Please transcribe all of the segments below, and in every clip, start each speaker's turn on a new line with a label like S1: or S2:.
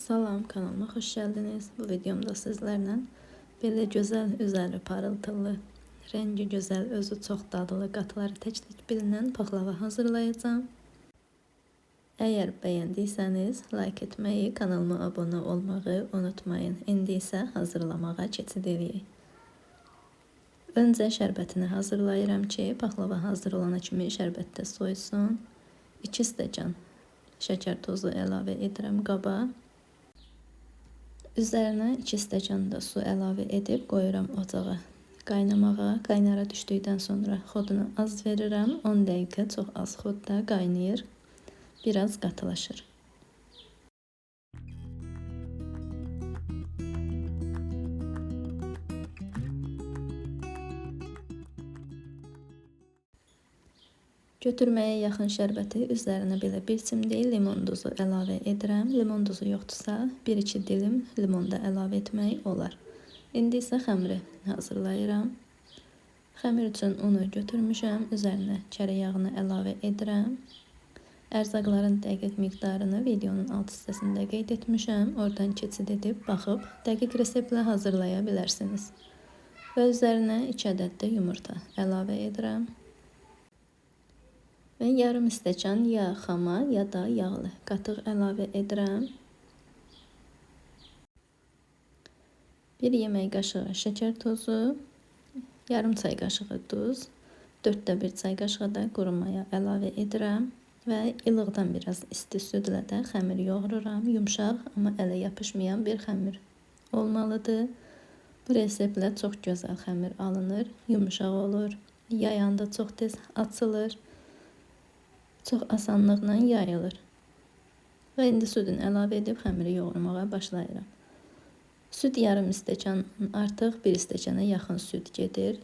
S1: Salam, kanalıma xoş gəldiniz. Bu videomda sizlərlə belə gözəl, üzəri parıltılı, rəngi gözəl, özü çox dadlı, qatları tək-tək bilinən paxlava hazırlayacağım. Əgər bəyəndiysəniz, like etməyi, kanalıma abunə olmağı unutmayın. İndi isə hazırlamağa keçid edək. Öncə şərbətini hazırlayıram ki, paxlava hazır olana kimi şərbətdə soysun. 2 stəkan şəkər tozu əlavə edirəm qaba. Üzərinə 2 stəkan da su əlavə edib qoyuram ocağa qaynamağa. Qaynara düşdükdən sonra xodunu az verirəm. 10 dəqiqə çox az xodda qaynayır. Biraz qatılaşır. Götürməyə yaxın şərbəti üzərinə belə bir çimdik limon duzu əlavə edirəm. Limon duzu yoxdursa 1-2 dilim limon da əlavə etmək olar. İndi isə xəmiri hazırlayıram. Xəmir üçün unu götürmüşəm. Üzərinə çörək yağını əlavə edirəm. Ərzaqların dəqiq miqdarını videonun alt hissəsində qeyd etmişəm. Oradan keçid edib baxıb dəqiq reseptlə hazırlaya bilərsiniz. Və üzərinə 2 ədəd də yumurta əlavə edirəm. Və yarım stəkan ya xama ya da yağlı qatıq əlavə edirəm. 1 yemək qaşığı şəkər tozu, yarım çay qaşığı duz, 4də 1 çay qaşığı da quru maya əlavə edirəm. Və ilıqdan biraz isti südlə də xəmir yoğururam. Yumşaq, amma ələ yapışmayan bir xəmir olmalıdır. Bu reseptlə çox gözəl xəmir alınır, yumşaq olur, yayanda çox tez açılır. Çox asanlıqla yayılır. Və indi südünü əlavə edib xəmiri yoğurmağa başlayıram. Süd yarım stəkan artıq 1 stəkana yaxın süd gedir.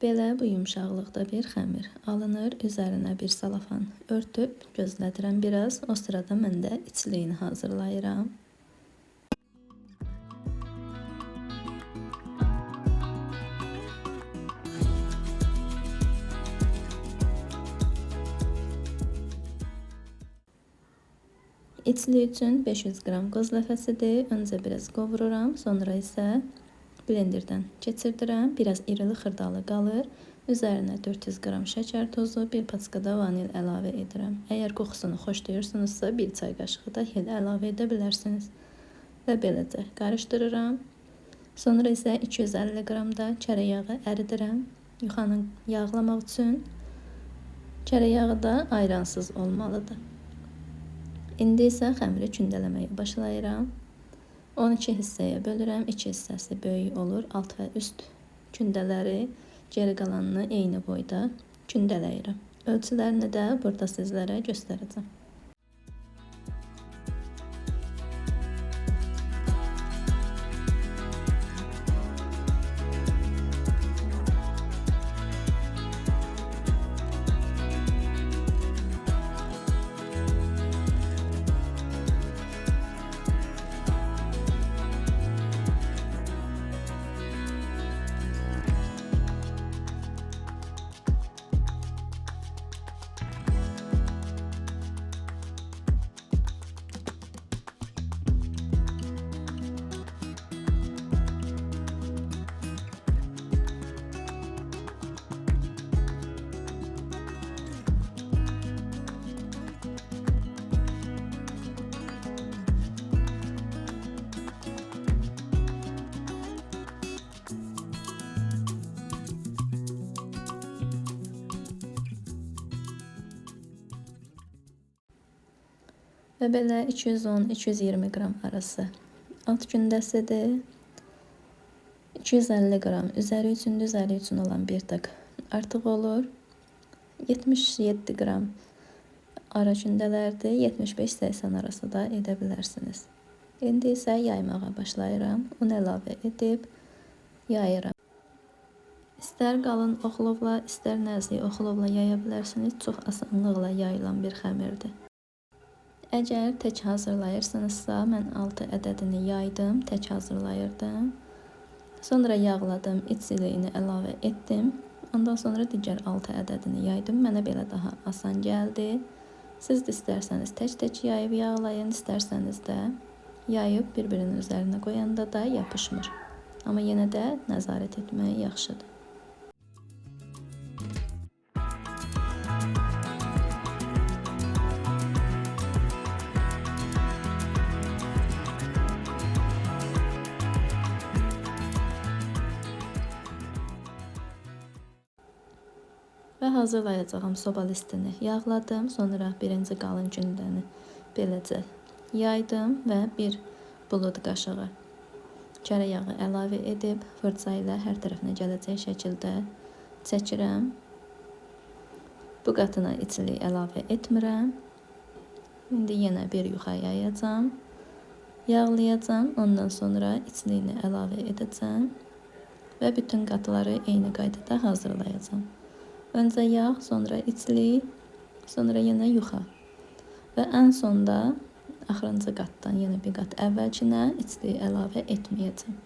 S1: Belə bu yumşaqlıqda bir xəmir alınır. Üzərinə bir salafan örtüb gözlədirəm biraz. O sırada mən də içliyini hazırlayıram. İçli üçün 500 qram qoz ləfəsidir. Öncə biraz qovururam, sonra isə blenderdən keçirdirəm. Biraz irili xırdalı qalır. Üzərinə 400 qram şəkər tozu, 1 paçka da vanil əlavə edirəm. Əgər qoxusunu xoşlayırsınızsa 1 çay qaşığı da hel əlavə edə bilərsiniz. Və beləcə qarışdırıram. Sonra isə 250 qram da çörək yağı əridirəm. Yuxanı yağlamaq üçün çörək yağı da ayransız olmalıdır. İndi isə xəmiri kündələməyə başlayıram. 12 hissəyə bölürəm. 2 hissəsi böyük olur. Alt və üst kündələri, geri qalanını eyni boyda kündələyirəm. Ölçülərini də burada sizlərə göstərəcəm. Və belə 210-220 qram arası alt kündəsidir. 250 qram üzəri üçün olan bir tık artıq olur. 77 qram ara kündələrdir. 75-80 arası da edə bilərsiniz. İndi isə yaymağa başlayıram. Un əlavə edib yayıram. İstər qalın oxlovla, istər nəzik oxlovla yaya bilərsiniz. Çox asanlıqla yayılan bir xəmirdir. Əgər tək hazırlayırsınızsa, mən 6 ədədini yaydım, tək hazırlayırdım. Sonra yağladım, iç iliyini əlavə etdim. Ondan sonra digər 6 ədədini yaydım. Mənə belə daha asan gəldi. Siz də istərsəniz tək-tək yayıb yağlayın, istərsəniz də yayıb bir-birinin üzərinə qoyanda da yapışmır. Amma yenə də nəzarət etmək yaxşıdır. Və hazırlayacağım soba listini yağladım. Sonra birinci qalın gündəni beləcə yaydım və bir bulud qaşığı kərə yağı əlavə edib fırça ilə hər tərəfinə gələcək şəkildə çəkirəm. Bu qatına içilik əlavə etmirəm. İndi yenə bir yuxa yayacağım. Yağlayacağım. Ondan sonra içliyini əlavə edəcəm və bütün qatları eyni qaydada hazırlayacağım. Öncə yağ, sonra içlik, sonra yenə yuxa. Və ən sonda axırıncı qatdan yenə bir qat əvvəlkinə içliyi əlavə etməyəcəm.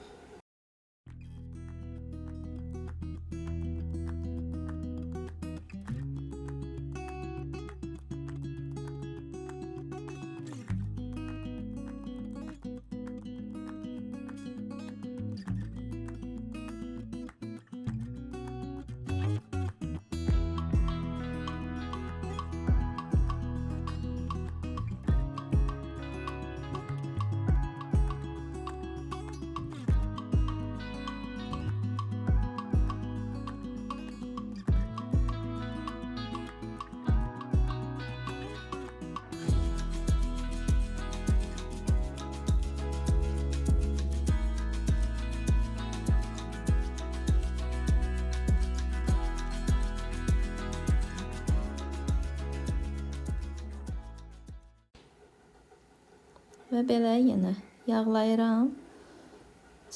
S1: Və belə yenə yağlayıram.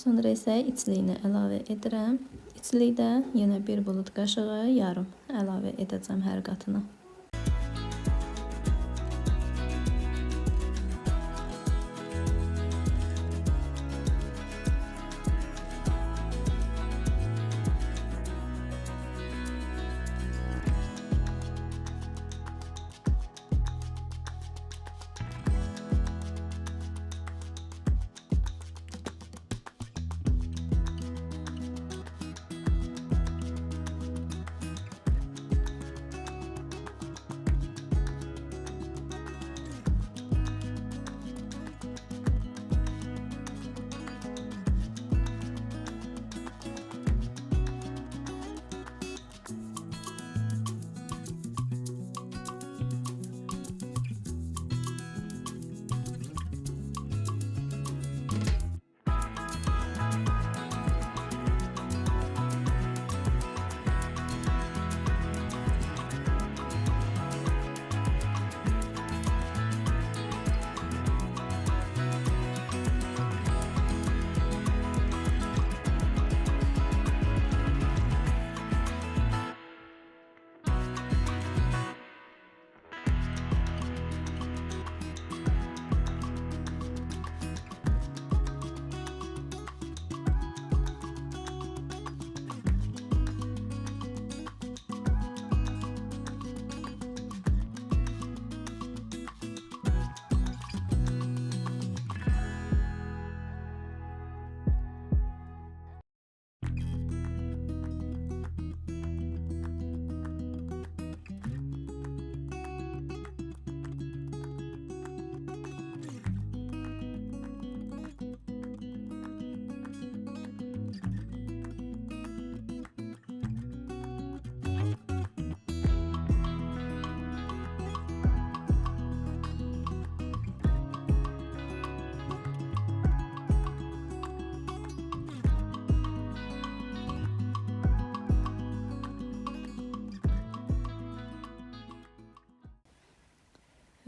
S1: Sonra isə içliyini əlavə edirəm. İçlikdə yenə bir bulud qaşığı yarım əlavə edəcəm hər qatına.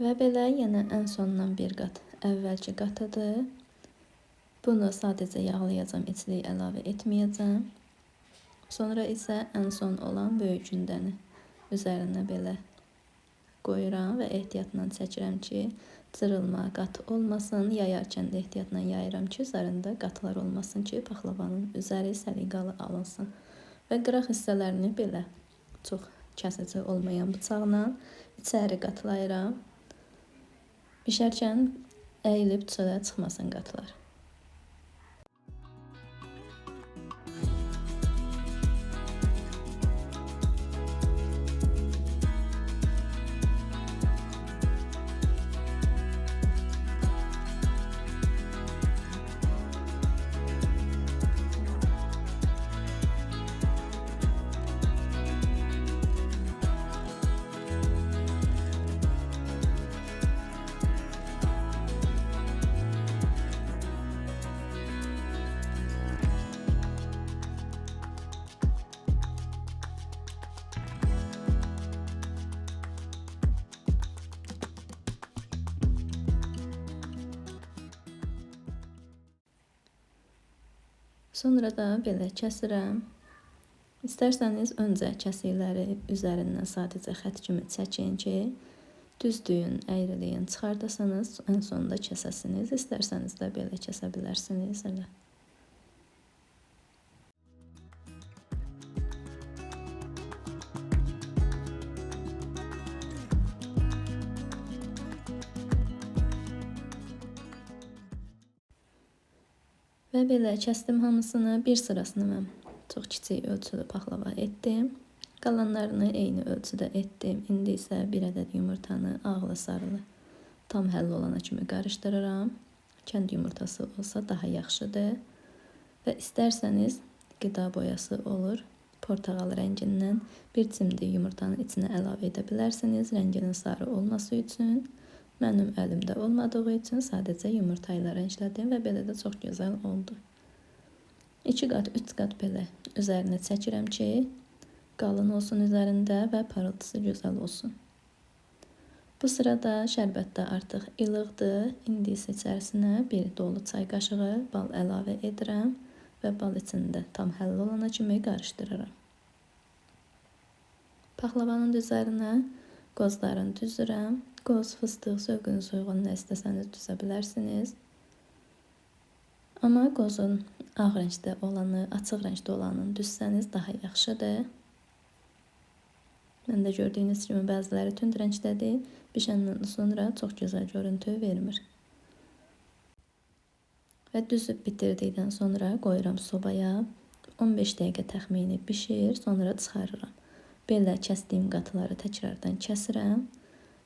S1: Və belə yenə ən sondan bir qat əvvəlki qatıdır. Bunu sadəcə yağlayacağım, içliyi əlavə etməyəcəm. Sonra isə ən son olan böyük gündəni üzərinə belə qoyuram və ehtiyatla çəkirəm ki, cırılma, qatı olmasın. Yayarkən də ehtiyatla yayıram ki, üzərində qatılar olmasın ki, paxlavanın üzəri səliqəli alınsın. Və qıraq hissələrini belə çox kəsici olmayan bıçaqla içəri qatlayıram. Bişərkən əyilib çölə çıxmasın qatılar. Sonra da belə kəsirəm. İstərsəniz öncə kəsikləri üzərindən sadəcə xətt kimi çəkin ki, düzdüyün, əyriliyin çıxardasınız, ən sonunda kəsəsiniz. İstərsəniz də belə kəsə bilərsiniz elə. Və belə kəsdim hamısını, bir sırasını mən çox kiçik ölçülü paxlava etdim. Qalanlarını eyni ölçüdə etdim. İndi isə bir ədəd yumurtanı ağlı sarılı tam həll olana kimi qarışdırıram. Kənd yumurtası olsa daha yaxşıdır. Və istərsəniz qida boyası olur. Portağal rəngindən bir cimdik yumurtanın içinə əlavə edə bilərsiniz. Rənginin sarı olması üçün. Mənim əlimdə olmadığı üçün sadəcə yumurta ilə rənglədim və belə də çox gözəl oldu. 2 qat, 3 qat belə üzərinə çəkirəm ki, qalın olsun üzərində və parıltısı gözəl olsun. Bu sırada şərbət də artıq ilıqdır. İndi isə içərisinə bir dolu çay qaşığı bal əlavə edirəm və bal içində tam həll olana kimi qarışdırıram. Paxlavanın üzərinə qozlarını düzürəm. Qoz, fıstıq, zövqünüz uyğun nə istəsəniz düzə bilərsiniz. Amma qozun ağ rəngdə olanı, açıq rəngdə olanını düzsəniz daha yaxşıdır. Məndə gördüyünüz kimi bəziləri tünd rəngdədir. Bişəndən sonra çox gözəl görüntü vermir. Və düzüb bitirdikdən sonra qoyuram sobaya. 15 dəqiqə təxmini bişir, sonra çıxarıram. Belə kəsdiyim qatıları təkrardan kəsirəm.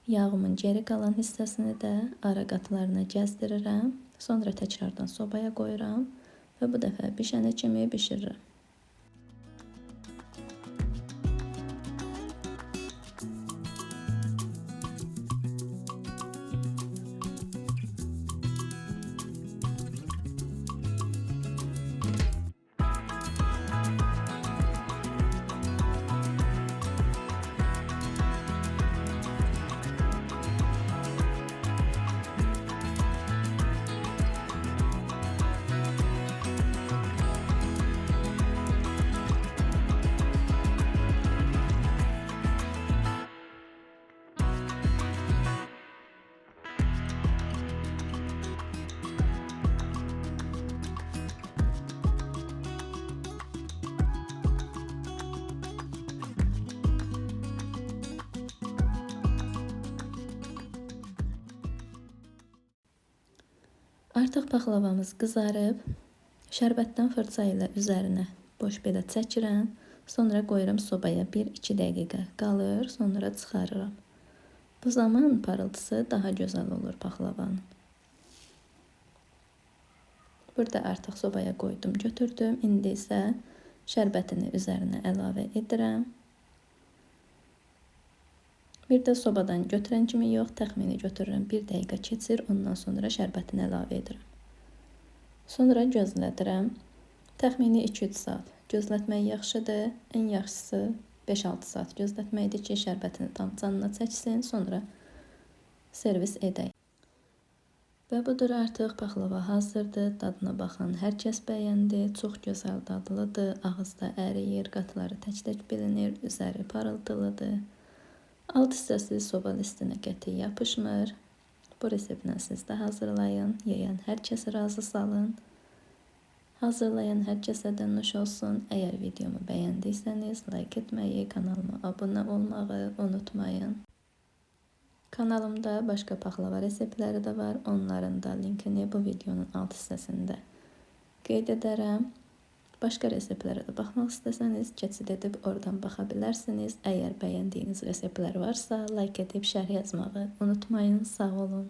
S1: Yağımın geri qalan hissəsini də ara qatlarına gəzdirirəm. Sonra təkrardan sobaya qoyuram və bu dəfə bişənə kimi bişirirəm. Artıq paxlavamız qızarıb. Şərbətdən fırça ilə üzərinə boş belə çəkirəm. Sonra qoyuram sobaya 1-2 dəqiqə qalır, sonra çıxarıram. Bu zaman parıltısı daha gözəl olur paxlavanın. Burada artıq sobaya qoydum, götürdüm. İndi isə şərbətini üzərinə əlavə edirəm. Bir də sobadan götürən kimi yox, təxmini götürürəm. 1 dəqiqə keçir, ondan sonra şərbətini əlavə edirəm. Sonra gözlədirəm. Təxmini 2-3 saat gözlətmək yaxşıdır. Ən yaxşısı 5-6 saat gözlətməkdir ki, şərbətini tam canına çəksin, sonra servis edək. Və budur, artıq paxlava hazırdır. Dadına baxan hər kəs bəyəndi. Çox gözəl dadlıdır. Ağızda əriyir, qatları tək-tək bilinir, üzəri parıltılıdır. Alt hissəsi soba listinə qəti yapışmır. Bu reseptlə siz də hazırlayın. Yeyən hər kəsi razı salın. Hazırlayan hər kəsə də nuş olsun. Əgər videomu bəyəndiysəniz, like etməyi, kanalıma abunə olmağı unutmayın. Kanalımda başqa paxlava reseptləri də var. Onların da linkini bu videonun alt hissəsində qeyd edərəm. Başqa reseptlərə də baxmaq istəsəniz, keçid edib oradan baxa bilərsiniz. Əgər bəyəndiyiniz reseptlər varsa, like edib şərh yazmağı unutmayın. Sağ olun.